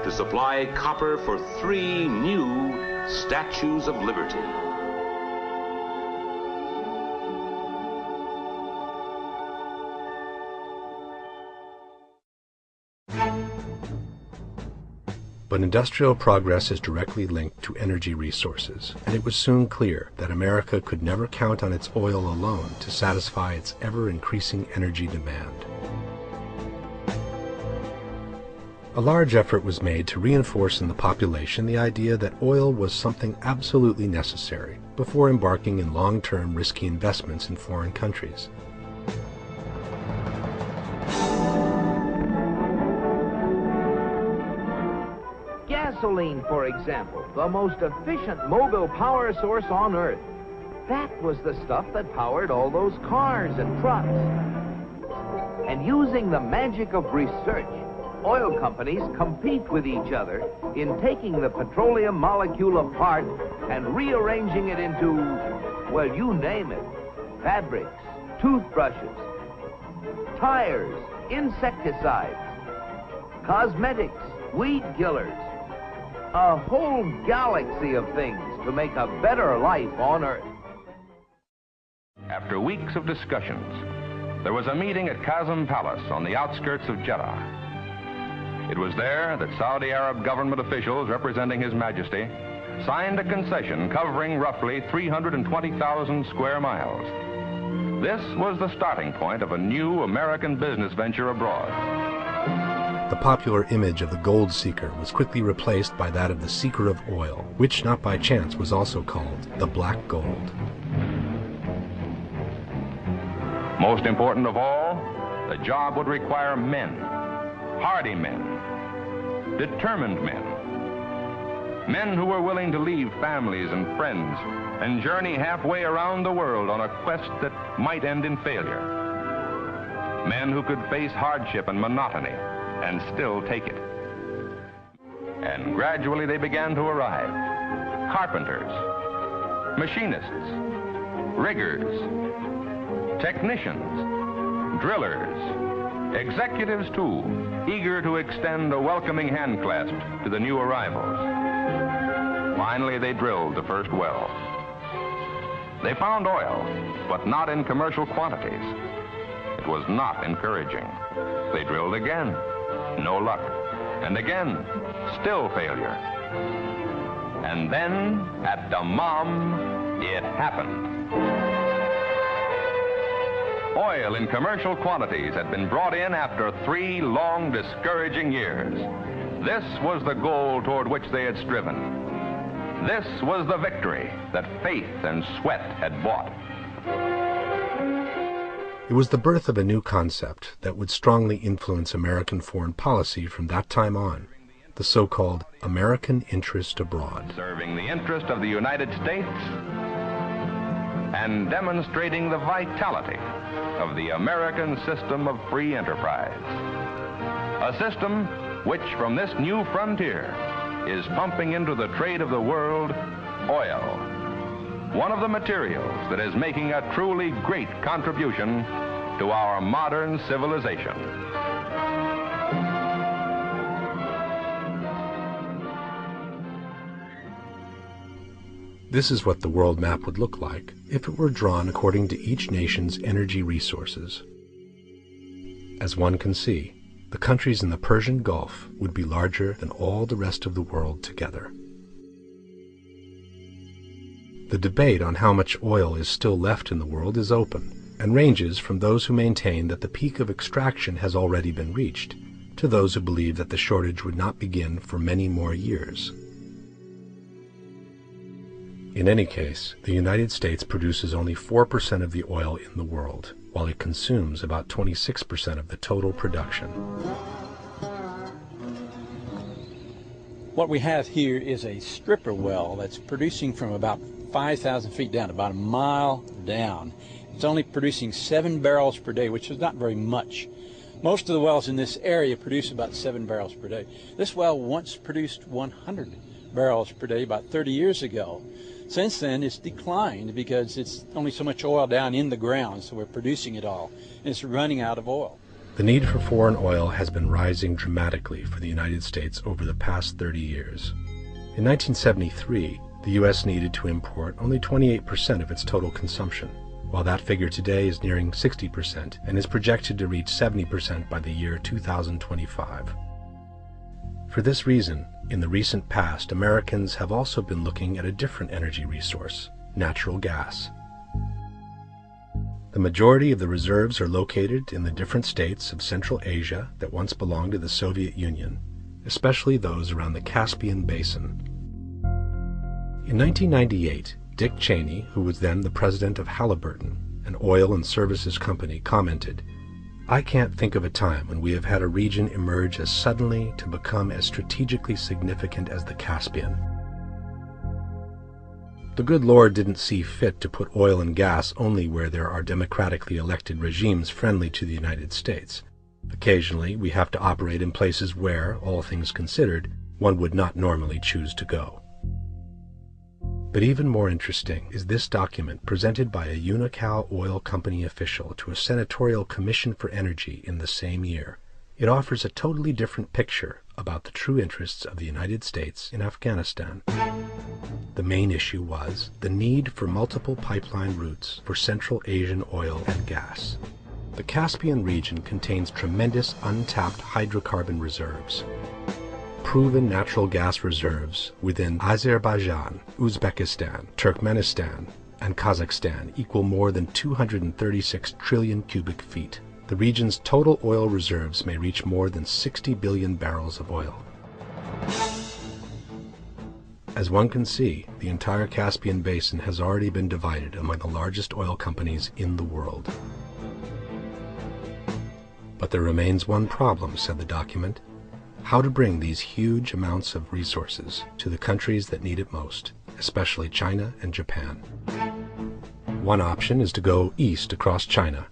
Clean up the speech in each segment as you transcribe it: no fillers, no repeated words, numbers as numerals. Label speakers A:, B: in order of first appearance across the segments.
A: to supply copper for 3 new Statues of Liberty.
B: But industrial progress is directly linked to energy resources, and it was soon clear that America could never count on its oil alone to satisfy its ever-increasing energy demand. A large effort was made to reinforce in the population the idea that oil was something absolutely necessary before embarking in long-term risky investments in foreign countries.
C: Gasoline, for example, the most efficient mobile power source on Earth. That was the stuff that powered all those cars and trucks. And using the magic of research, oil companies compete with each other in taking the petroleum molecule apart and rearranging it into, well, you name it, fabrics, toothbrushes, tires, insecticides, cosmetics, weed killers, a whole galaxy of things to make a better life on Earth.
D: After weeks of discussions, there was a meeting at Qasem Palace on the outskirts of Jeddah. It was there that Saudi Arab government officials representing His Majesty signed a concession covering roughly 320,000 square miles. This was the starting point of a new American business venture abroad.
B: The popular image of the gold seeker was quickly replaced by that of the seeker of oil, which not by chance was also called the Black Gold.
D: Most important of all, the job would require men, hardy men, determined men, men who were willing to leave families and friends and journey halfway around the world on a quest that might end in failure. Men who could face hardship and monotony and still take it. And gradually they began to arrive. Carpenters, machinists, riggers, technicians, drillers, executives too, eager to extend a welcoming hand clasp to the new arrivals. Finally they drilled the first well. They found oil, but not in commercial quantities. It was not encouraging. They drilled again. No luck. And again, still failure. And then, at Dammam, it happened. Oil in commercial quantities had been brought in after 3 long, discouraging years. This was the goal toward which they had striven. This was the victory that faith and sweat had bought.
B: It was the birth of a new concept that would strongly influence American foreign policy from that time on, the so-called American interest abroad.
D: Serving the interest of the United States and demonstrating the vitality of the American system of free enterprise. A system which, from this new frontier, is pumping into the trade of the world oil. One of the materials that is making a truly great contribution to our modern civilization.
B: This is what the world map would look like if it were drawn according to each nation's energy resources. As one can see, the countries in the Persian Gulf would be larger than all the rest of the world together. The debate on how much oil is still left in the world is open, and ranges from those who maintain that the peak of extraction has already been reached, to those who believe that the shortage would not begin for many more years. In any case, the United States produces only 4% of the oil in the world, while it consumes about 26% of the total production.
E: What we have here is a stripper well that's producing from about 5,000 feet down, about a mile down. It's only producing 7 barrels per day, which is not very much. Most of the wells in this area produce about 7 barrels per day. This well once produced 100 barrels per day about 30 years ago. Since then, it's declined because it's only so much oil down in the ground, so we're producing it all, and it's running out of oil.
B: The need for foreign oil has been rising dramatically for the United States over the past 30 years. In 1973, the U.S. needed to import only 28% of its total consumption, while that figure today is nearing 60% and is projected to reach 70% by the year 2025. For this reason, in the recent past, Americans have also been looking at a different energy resource, natural gas. The majority of the reserves are located in the different states of Central Asia that once belonged to the Soviet Union, especially those around the Caspian Basin. In 1998, Dick Cheney, who was then the president of Halliburton, an oil and services company, commented, "I can't think of a time when we have had a region emerge as suddenly to become as strategically significant as the Caspian." The good Lord didn't see fit to put oil and gas only where there are democratically elected regimes friendly to the United States. Occasionally, we have to operate in places where, all things considered, one would not normally choose to go. But even more interesting is this document presented by a Unocal Oil Company official to a Senatorial Commission for Energy in the same year. It offers a totally different picture about the true interests of the United States in Afghanistan. The main issue was the need for multiple pipeline routes for Central Asian oil and gas. The Caspian region contains tremendous untapped hydrocarbon reserves. Proven natural gas reserves within Azerbaijan, Uzbekistan, Turkmenistan, and Kazakhstan equal more than 236 trillion cubic feet. The region's total oil reserves may reach more than 60 billion barrels of oil. As one can see, the entire Caspian Basin has already been divided among the largest oil companies in the world. But there remains one problem, said the document: how to bring these huge amounts of resources to the countries that need it most, especially China and Japan. One option is to go east across China,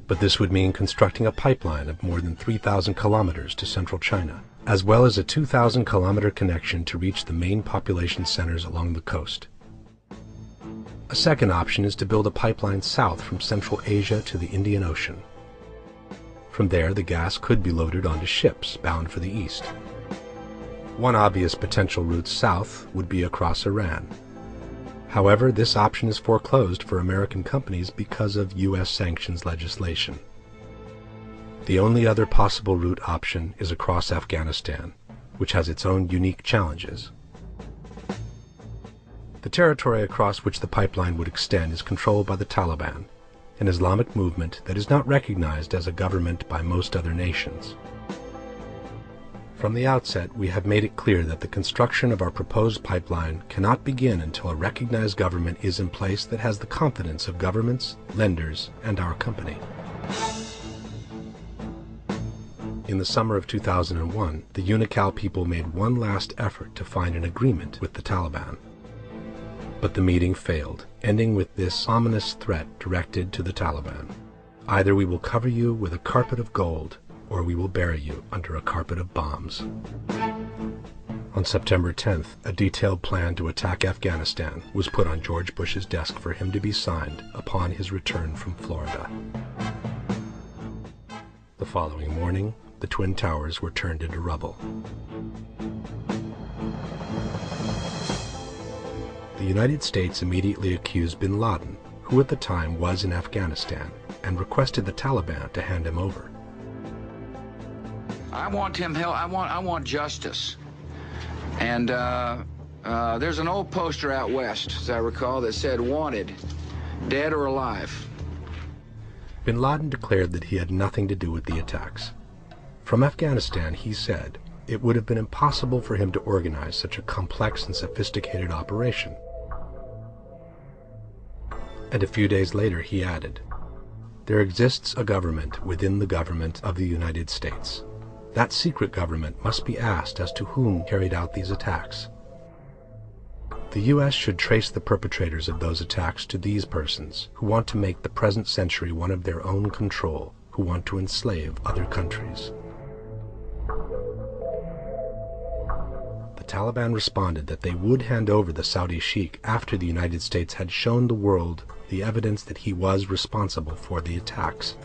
B: but this would mean constructing a pipeline of more than 3,000 kilometers to central China, as well as a 2,000-kilometer connection to reach the main population centers along the coast. A second option is to build a pipeline south from Central Asia to the Indian Ocean. From there, the gas could be loaded onto ships bound for the east. One obvious potential route south would be across Iran. However, this option is foreclosed for American companies because of U.S. sanctions legislation. The only other possible route option is across Afghanistan, which has its own unique challenges. The territory across which the pipeline would extend is controlled by the Taliban, an Islamic movement that is not recognized as a government by most other nations. From the outset, we have made it clear that the construction of our proposed pipeline cannot begin until a recognized government is in place that has the confidence of governments, lenders, and our company. In the summer of 2001, the Unocal people made one last effort to find an agreement with the Taliban. But the meeting failed, ending with this ominous threat directed to the Taliban: either we will cover you with a carpet of gold, or we will bury you under a carpet of bombs. On September 10th, a detailed plan to attack Afghanistan was put on George Bush's desk for him to be signed upon his return from Florida. The following morning, the Twin Towers were turned into rubble. The United States immediately accused bin Laden, who at the time was in Afghanistan, and requested the Taliban to hand him over.
F: I want him held. I want justice. And there's an old poster out west, as I recall, that said "Wanted, dead or alive."
B: Bin Laden declared that he had nothing to do with the attacks. From Afghanistan, he said, it would have been impossible for him to organize such a complex and sophisticated operation. And a few days later he added, "There exists a government within the government of the United States. That secret government must be asked as to whom carried out these attacks. The U.S. should trace the perpetrators of those attacks to these persons who want to make the present century one of their own control, who want to enslave other countries." The Taliban responded that they would hand over the Saudi sheikh after the United States had shown the world the evidence that he was responsible for the attacks.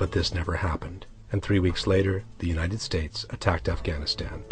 B: But this never happened, and 3 weeks later, the United States attacked Afghanistan.